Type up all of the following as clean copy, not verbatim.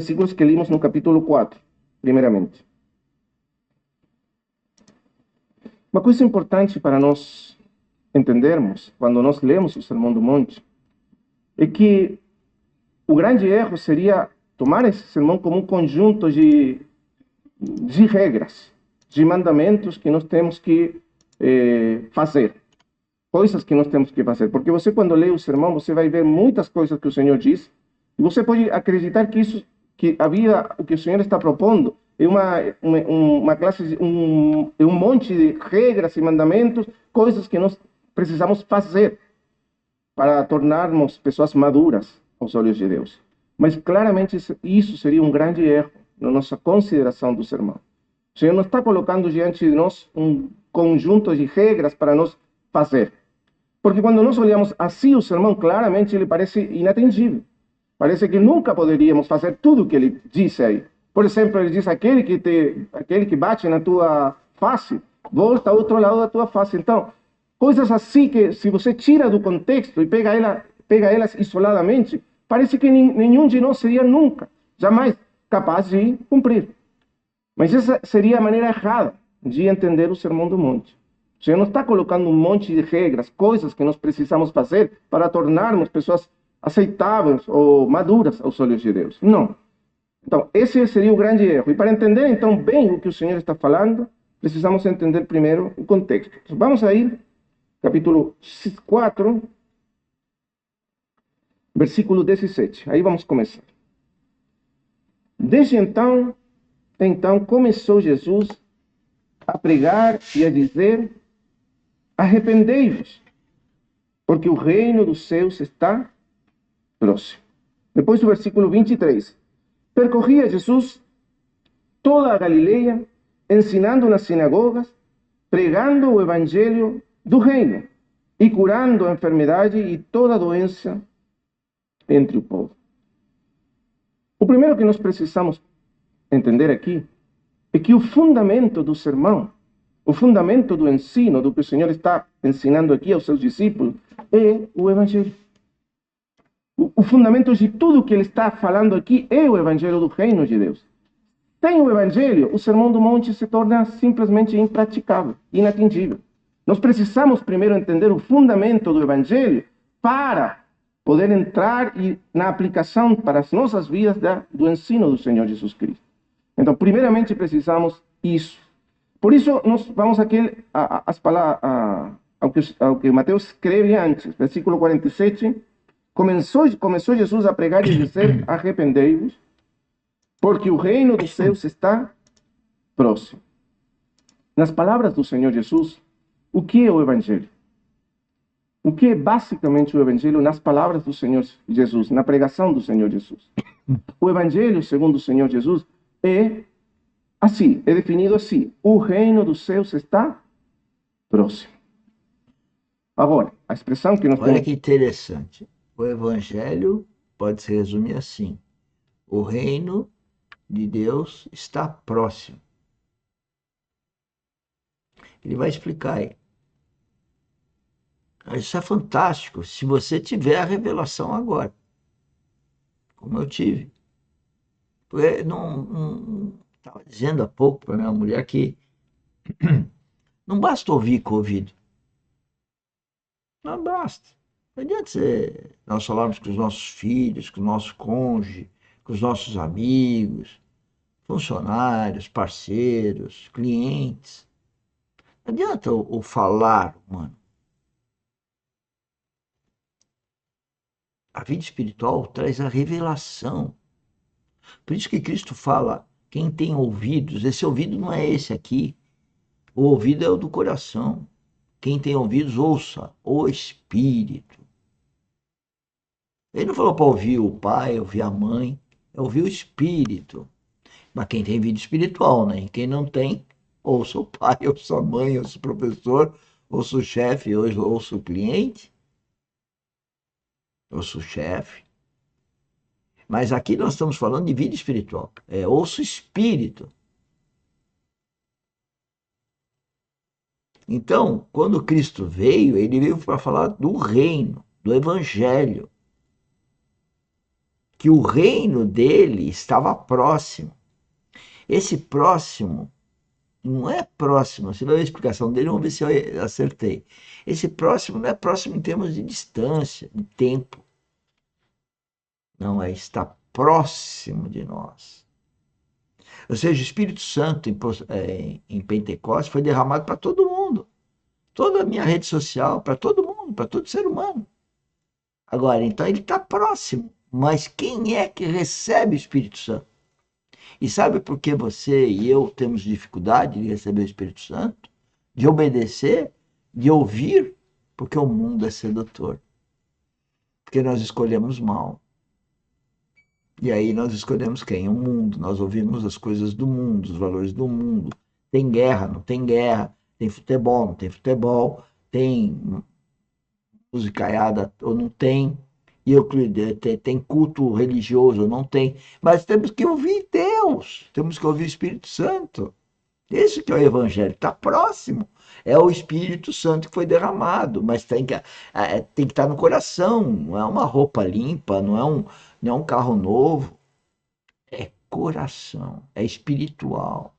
versículos que limos no capítulo 4, primeiramente. Uma coisa importante para nós entendermos, quando nós lemos o Sermão do Monte, é que o grande erro seria tomar esse sermão como um conjunto de regras, de mandamentos que nós temos que fazer, coisas que nós temos que fazer. Porque você, quando lê o sermão, você vai ver muitas coisas que o Senhor diz, e você pode acreditar que isso, que a vida, o que o Senhor está propondo, é uma classe, é um monte de regras e mandamentos, coisas que nós precisamos fazer para tornarmos pessoas maduras aos olhos de Deus. Mas claramente isso seria um grande erro na nossa consideração do sermão. O Senhor não está colocando diante de nós um conjunto de regras para nós fazer. Porque quando nós olhamos assim o sermão, claramente ele parece inatingível. Parece que nunca poderíamos fazer tudo o que ele disse aí. Por exemplo, ele diz: aquele que bate na tua face, volta ao outro lado da tua face. Então, coisas assim que, se você tira do contexto e pega elas isoladamente, parece que nenhum de nós seria nunca, jamais capaz de cumprir. Mas essa seria a maneira errada de entender o Sermão do Monte. O Senhor não está colocando um monte de regras, coisas que nós precisamos fazer para tornarmos pessoas aceitáveis ou maduras aos olhos de Deus. Não. Então, esse seria o grande erro. E para entender, então, bem o que o Senhor está falando, precisamos entender primeiro o contexto. Então, vamos aí, capítulo 4, versículo 17. Aí vamos começar. Desde então começou Jesus a pregar e a dizer: arrependei-vos, porque o reino dos céus está próximo. Depois do versículo 23. Percorria Jesus toda a Galileia, ensinando nas sinagogas, pregando o evangelho do reino e curando a enfermidade e toda doença entre o povo. O primeiro que nós precisamos entender aqui é que o fundamento do sermão, o fundamento do ensino, do que o Senhor está ensinando aqui aos seus discípulos, é o evangelho. O fundamento de tudo que ele está falando aqui é o evangelho do reino de Deus. Sem o evangelho, o sermão do monte se torna simplesmente impraticável, inatingível. Nós precisamos primeiro entender o fundamento do evangelho para poder entrar na aplicação para as nossas vidas do ensino do Senhor Jesus Cristo. Então, primeiramente precisamos isso. Por isso, nós vamos aqui ao que Mateus escreve antes, versículo 47. Começou Jesus a pregar e dizer: arrependei-vos, porque o reino dos céus está próximo. Nas palavras do Senhor Jesus, o que é o Evangelho? O que é basicamente o Evangelho nas palavras do Senhor Jesus, na pregação do Senhor Jesus? O Evangelho, segundo o Senhor Jesus, é assim, é definido assim: o reino dos céus está próximo. Agora, a expressão que nós Olha temos... que interessante. O Evangelho pode se resumir assim: o reino de Deus está próximo. Ele vai explicar aí. Isso é fantástico se você tiver a revelação agora, como eu tive. Porque não estava dizendo há pouco para minha mulher que não basta ouvir com o ouvido. Não basta. Não adianta nós falarmos com os nossos filhos, com o nosso cônjuge, com os nossos amigos, funcionários, parceiros, clientes. Não adianta o falar, mano. A vida espiritual traz a revelação. Por isso que Cristo fala: quem tem ouvidos, esse ouvido não é esse aqui. O ouvido é o do coração. Quem tem ouvidos, ouça o Espírito. Ele não falou para ouvir o pai, ouvir a mãe, é ouvir o Espírito. Mas quem tem vida espiritual, né? E quem não tem, ouça o pai, ouça a mãe, ouça o professor, ouça o chefe, ouça o cliente, ouça o chefe. Mas aqui nós estamos falando de vida espiritual. Ouça o Espírito. Então, quando Cristo veio, ele veio para falar do reino, do Evangelho. que o reino dele estava próximo. Esse próximo não é próximo, você vai ver a explicação dele, vamos ver se eu acertei. Esse próximo não é próximo em termos de distância, de tempo. Não, é estar próximo de nós. Ou seja, o Espírito Santo em Pentecostes foi derramado para todo mundo. Toda a minha rede social, para todo mundo, para todo ser humano. Agora, então ele está próximo. Mas quem é que recebe o Espírito Santo? E sabe por que você e eu temos dificuldade de receber o Espírito Santo? De obedecer? De ouvir? Porque o mundo é sedutor. Porque nós escolhemos mal. E aí nós escolhemos quem? O mundo. Nós ouvimos as coisas do mundo, os valores do mundo. Tem guerra, não tem guerra. Tem futebol, não tem futebol. Tem musicaiada ou não tem. E tem culto religioso ou não tem. Mas temos que ouvir Deus. Temos que ouvir o Espírito Santo. Esse que é o Evangelho. Está próximo. É o Espírito Santo que foi derramado. Mas tem que estar no coração. Não é uma roupa limpa, não é um carro novo. É coração. É espiritual.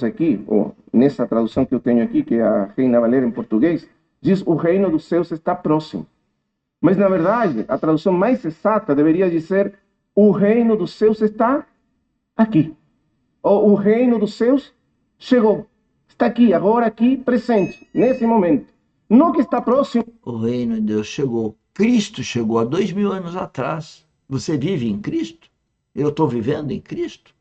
Aqui, ou nessa tradução que eu tenho aqui, que é a Reina Valera em português, diz o reino dos céus está próximo. Mas, na verdade, a tradução mais exata deveria dizer o reino dos céus está aqui. Ou o reino dos céus chegou. Está aqui, agora aqui, presente, nesse momento. Não que está próximo. O reino de Deus chegou. Cristo chegou há 2000 anos atrás. Você vive em Cristo? Eu estou vivendo em Cristo?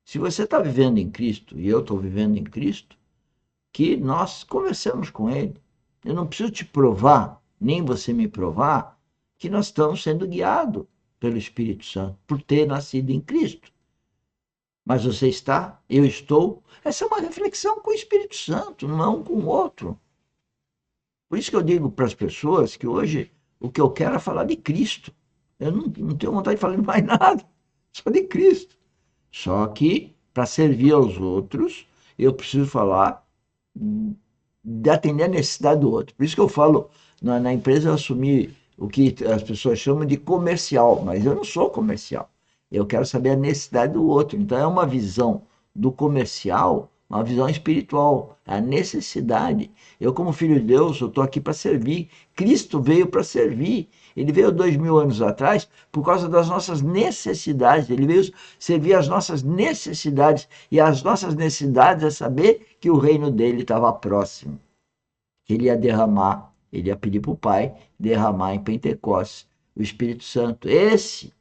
Se você está vivendo em Cristo e eu estou vivendo em Cristo, que nós conversamos com Ele. Eu não preciso te provar, nem você me provar, que nós estamos sendo guiados pelo Espírito Santo, por ter nascido em Cristo. Mas você está, eu estou. Essa é uma reflexão com o Espírito Santo, não é um com o outro. Por isso que eu digo para as pessoas que hoje o que eu quero é falar de Cristo. Eu não tenho vontade de falar de mais nada, só de Cristo. Só que, para servir aos outros, eu preciso falar de atender a necessidade do outro. Por isso que eu falo, na empresa eu assumi o que as pessoas chamam de comercial, mas eu não sou comercial. Eu quero saber a necessidade do outro. Então é uma visão do comercial, uma visão espiritual, a necessidade. Eu, como filho de Deus, eu estou aqui para servir. Cristo veio para servir. Ele veio 2000 anos atrás por causa das nossas necessidades. Ele veio servir as nossas necessidades. E as nossas necessidades é saber que o reino dele estava próximo. Ele ia derramar, ele ia pedir para o Pai derramar em Pentecostes o Espírito Santo.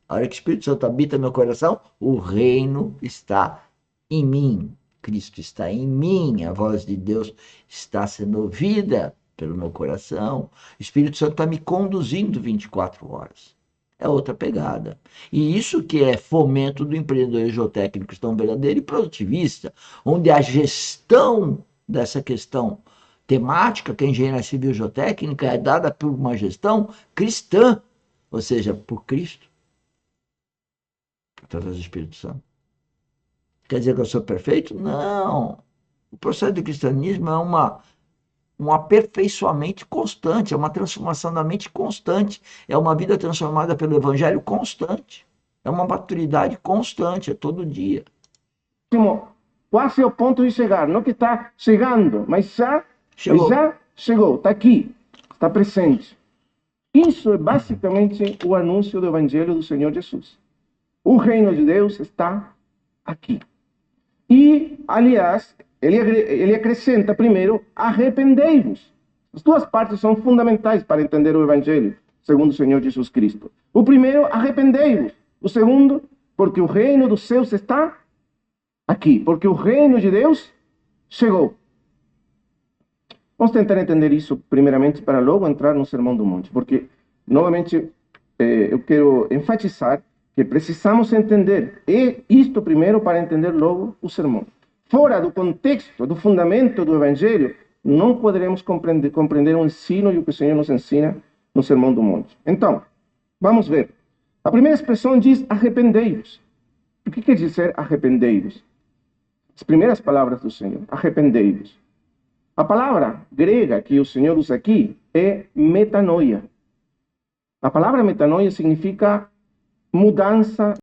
A hora que o Espírito Santo habita meu coração, o reino está em mim. Cristo está em mim, a voz de Deus está sendo ouvida pelo meu coração. O Espírito Santo está me conduzindo 24 horas. É outra pegada. E isso que é fomento do empreendedorismo geotécnico cristão verdadeiro e produtivista, onde a gestão dessa questão temática, que é a engenharia civil geotécnica, é dada por uma gestão cristã, ou seja, por Cristo, através do Espírito Santo. Quer dizer que eu sou perfeito? Não. O processo do cristianismo é um aperfeiçoamento constante, é uma transformação da mente constante, é uma vida transformada pelo Evangelho constante, é uma maturidade constante, é todo dia. Quase ao ponto de chegar, não que está chegando, mas já chegou, está aqui, está presente. Isso é basicamente o anúncio do Evangelho do Senhor Jesus. O reino de Deus está aqui. E, aliás, ele acrescenta primeiro, arrependei-vos. As duas partes são fundamentais para entender o Evangelho, segundo o Senhor Jesus Cristo. O primeiro, arrependei-vos. O segundo, porque o reino dos céus está aqui. Porque o reino de Deus chegou. Vamos tentar entender isso primeiramente para logo entrar no Sermão do Monte. Porque, novamente, eu quero enfatizar que precisamos entender isto primeiro para entender logo o sermão. Fora do contexto, do fundamento do Evangelho, não poderemos compreender o ensino e o que o Senhor nos ensina no Sermão do Monte. Então, vamos ver. A primeira expressão diz arrependei-vos. O que quer dizer arrependei-vos? As primeiras palavras do Senhor, arrependei-vos. A palavra grega que o Senhor usa aqui é metanoia. A palavra metanoia significa mudança